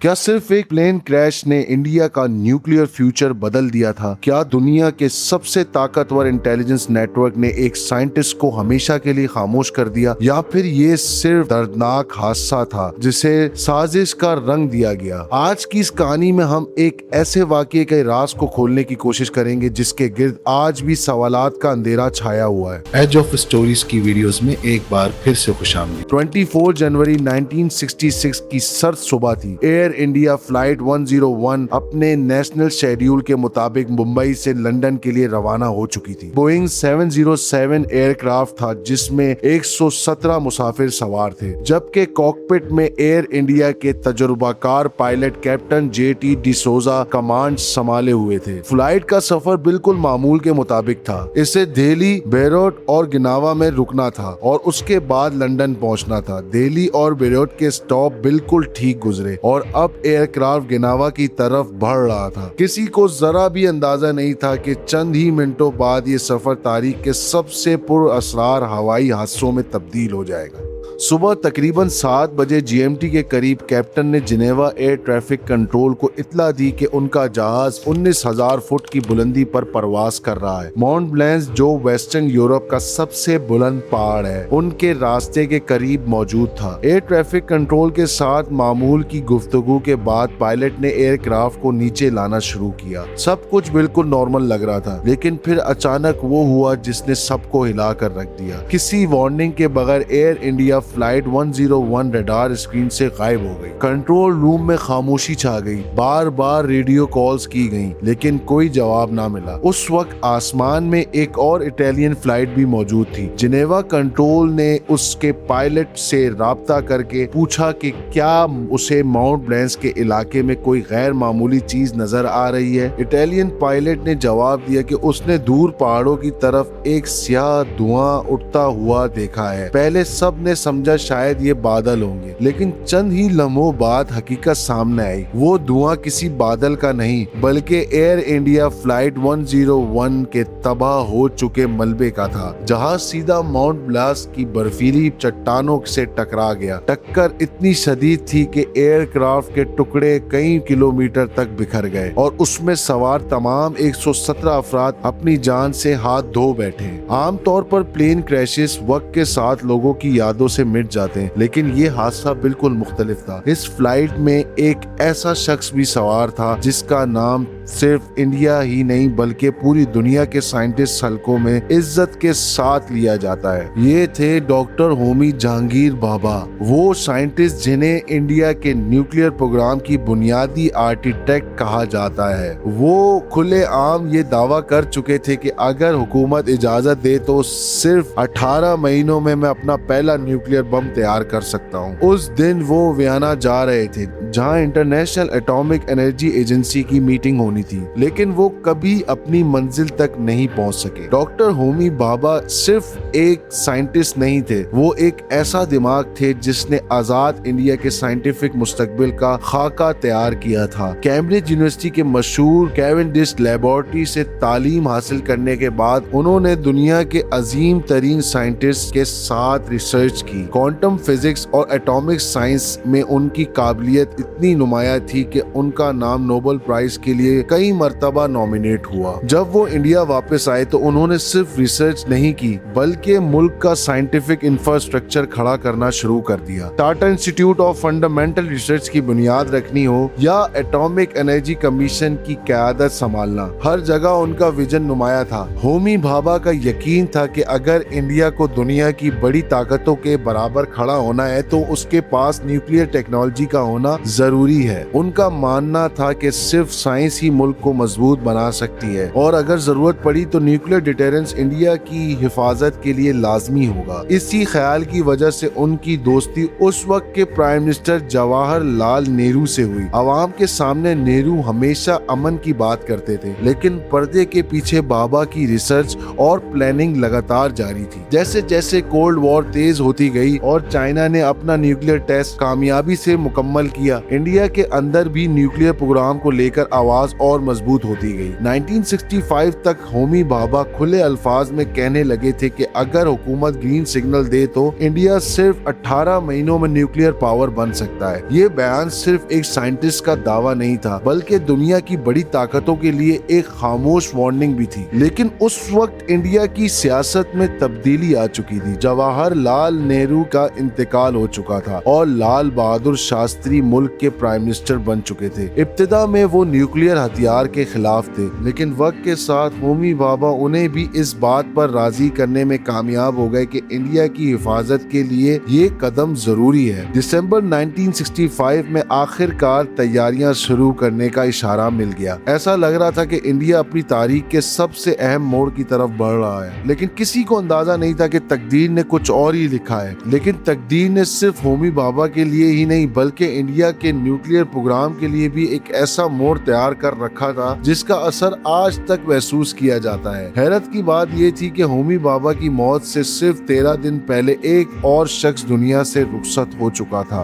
क्या सिर्फ एक प्लेन क्रैश ने इंडिया का न्यूक्लियर फ्यूचर बदल दिया था? क्या दुनिया के सबसे ताकतवर इंटेलिजेंस नेटवर्क ने एक साइंटिस्ट को हमेशा के लिए खामोश कर दिया, या फिर ये सिर्फ दर्दनाक हादसा था जिसे साजिश का रंग दिया गया? आज की इस कहानी में हम एक ऐसे वाकये के राज को खोलने की कोशिश करेंगे जिसके गिर्द आज भी सवालात का अंधेरा छाया हुआ है। एज ऑफ स्टोरीज की वीडियोस में एक बार फिर से खुशामदीद। 24 जनवरी 1966 की सर्द सुबह थी। एयर इंडिया फ्लाइट 101 अपने नेशनल शेड्यूल के मुताबिक मुंबई से लंदन के लिए रवाना हो चुकी थी। बोइंग 707 एयरक्राफ्ट था जिसमें 117 मुसाफिर सवार थे, जबकि कॉकपिट में एयर इंडिया के तजुर्बाकार pilot captain JT D'Souza command संभाले हुए थे। फ्लाइट का सफर बिल्कुल मामूल के मुताबिक था। इसे दिल्ली, बेरूट और गिनावा में रुकना था और उसके बाद लंदन पहुंचना था। दिल्ली और बेरूट के स्टॉप बिल्कुल ठीक गुजरे और अब एयरक्राफ्ट गिनावा की तरफ बढ़ रहा था। किसी को जरा भी अंदाजा नहीं था कि चंद ही मिनटों बाद ये सफर तारीख के सबसे पुरअसरार हवाई हादसों में तब्दील हो जाएगा। सुबह तकरीबन 7 बजे GMT के करीब कैप्टन ने जिनेवा एयर ट्रैफिक कंट्रोल को इत्तला दी कि उनका जहाज 19,000 फुट की बुलंदी पर परवास कर रहा है। माउंट ब्लैंस, जो वेस्टर्न यूरोप का सबसे बुलंद पहाड़ है, उनके रास्ते के करीब मौजूद था। एयर ट्रैफिक कंट्रोल के साथ मामूल की गुफ्तगू के बाद पायलट ने एयरक्राफ्ट को नीचे लाना शुरू किया। सब कुछ बिल्कुल नॉर्मल लग रहा था, लेकिन फिर अचानक वो हुआ जिसने सबको हिला कर रख दिया। किसी वार्निंग के बगैर air India flight 101 radar screen से गायब हो गई। कंट्रोल रूम में खामोशी छा गई। बार बार रेडियो कॉल्स की गईं, लेकिन कोई जवाब ना मिला। उस वक्त आसमान में एक और इटालियन फ्लाइट भी मौजूद थी। जिनेवा कंट्रोल ने उसके पायलट से राब्ता करके पूछा कि क्या उसे माउंट ब्लैंस के इलाके में कोई गैर मामूली चीज नजर आ रही है। इटालियन पायलट ने जवाब दिया कि उसने दूर पहाड़ों की तरफ एक स्याह धुआं उठता हुआ देखा है। पहले सब ने समझा शायद ये बादल होंगे, लेकिन चंद ही लम्हों बाद हकीकत सामने आई। वो धुआं किसी बादल का नहीं बल्कि एयर इंडिया फ्लाइट 101 के तबाह हो चुके मलबे का था। जहाज सीधा माउंट ब्लैंस की बर्फीली चट्टानों से टकरा गया। टक्कर इतनी शदीद थी कि एयरक्राफ्ट के टुकड़े कई किलोमीटर तक बिखर गए और उसमें सवार तमाम 117 अफराद अपनी जान से हाथ धो बैठे। आमतौर पर प्लेन क्रैशेस वक्त के साथ लोगों की यादों से मिट जाते हैं, लेकिन ये हादसा बिल्कुल मुख्तलिफ था। इस फ्लाइट में एक ऐसा शख्स भी सवार था जिसका नाम सिर्फ इंडिया ही नहीं बल्कि पूरी दुनिया के साइंटिस्ट हलकों में इज्जत के साथ लिया जाता है। ये थे डॉक्टर होमी जहांगीर भाभा, वो साइंटिस्ट जिन्हें इंडिया के न्यूक्लियर प्रोग्राम की बुनियादी आर्किटेक्ट कहा जाता है। वो खुले आम ये दावा कर चुके थे कि अगर हुकूमत इजाजत दे तो सिर्फ 18 महीनों में मैं अपना पहला न्यूक्लियर बम तैयार कर सकता हूँ। उस दिन वो वियना जा रहे थे जहाँ इंटरनेशनल एटॉमिक एनर्जी एजेंसी की मीटिंग होनी थी, लेकिन वो कभी अपनी मंजिल तक नहीं पहुंच सके। डॉक्टर होमी भाभा सिर्फ एक साइंटिस्ट नहीं थे, वो एक ऐसा दिमाग थे जिसने आजाद इंडिया के साइंटिफिक मुस्तकबिल का खाका तैयार किया था। कैम्ब्रिज यूनिवर्सिटी के मशहूर कैवेंडिश लैबोरेटरी से तालीम हासिल करने के बाद उन्होंने दुनिया के अजीम तरीन साइंटिस्ट के साथ रिसर्च की। क्वांटम फिजिक्स और एटॉमिक साइंस में उनकी काबिलियत इतनी नुमाया थी कि उनका नाम नोबेल प्राइज के लिए कई मर्तबा नॉमिनेट हुआ। जब वो इंडिया वापस आए तो उन्होंने सिर्फ रिसर्च नहीं की बल्कि मुल्क का साइंटिफिक इंफ्रास्ट्रक्चर खड़ा करना शुरू कर दिया। Tata institute of fundamental research की बुनियाद रखनी हो या एटॉमिक एनर्जी कमीशन की क़यादत संभालना, हर जगह उनका विजन नुमाया था। होमी भाभा का यकीन था कि अगर इंडिया को दुनिया की बड़ी ताकतों के बराबर खड़ा होना है तो उसके पास न्यूक्लियर टेक्नोलॉजी का होना जरूरी है। उनका मानना था कि सिर्फ साइंस ही मुल्क को मजबूत बना सकती है और अगर जरूरत पड़ी तो न्यूक्लियर डिटेरेंस इंडिया की हिफाजत के लिए लाजमी होगा। इसी ख्याल की वजह से उनकी दोस्ती उस वक्त के प्राइम मिनिस्टर जवाहरलाल नेहरू से हुई। आवाम के सामने नेहरू हमेशा अमन की बात करते थे, लेकिन पर्दे के पीछे भाभा की रिसर्च और प्लानिंग लगातार जारी थी। जैसे जैसे कोल्ड वॉर तेज होती गई और चाइना ने अपना न्यूक्लियर टेस्ट कामयाबी से मुकम्मल किया, इंडिया के अंदर भी न्यूक्लियर प्रोग्राम को लेकर आवाज और मजबूत होती गई। 1965 तक होमी भाभा खुले अल्फाज में कहने लगे थे कि अगर हुकूमत ग्रीन सिग्नल दे तो इंडिया सिर्फ 18 महीनों में न्यूक्लियर पावर बन सकता है। ये बयान सिर्फ एक साइंटिस्ट का दावा नहीं था, बल्कि दुनिया की बड़ी ताकतों के लिए एक खामोश वार्निंग भी थी। लेकिन उस वक्त इंडिया की सियासत में तब्दीली आ चुकी थी। जवाहरलाल नेहरू का इंतकाल हो चुका था और लाल बहादुर शास्त्री मुल्क के प्राइम मिनिस्टर बन चुके थे। इब्तिदा में वो न्यूक्लियर हथियार के खिलाफ थे, लेकिन वक्त के साथ होमी भाभा उन्हें भी इस बात पर राजी करने में कामयाब हो गए कि इंडिया की हिफाजत के लिए ये कदम जरूरी है। दिसंबर 1965 में आखिरकार तैयारियां शुरू करने का इशारा मिल गया। ऐसा लग रहा था कि इंडिया अपनी तारीख के सबसे अहम मोड़ की तरफ बढ़ रहा है, लेकिन किसी को अंदाजा नहीं था कि तकदीर ने कुछ और ही लिखा है। लेकिन तकदीर ने सिर्फ होमी भाभा के लिए ही नहीं, बल्कि इंडिया के न्यूक्लियर प्रोग्राम के लिए भी एक ऐसा मोड़ तैयार कर रखा था जिसका असर आज तक महसूस किया जाता है। हैरत की बात यह थी कि होमी भाभा की मौत से सिर्फ 13 दिन पहले एक और शख्स दुनिया से रुखसत हो चुका था।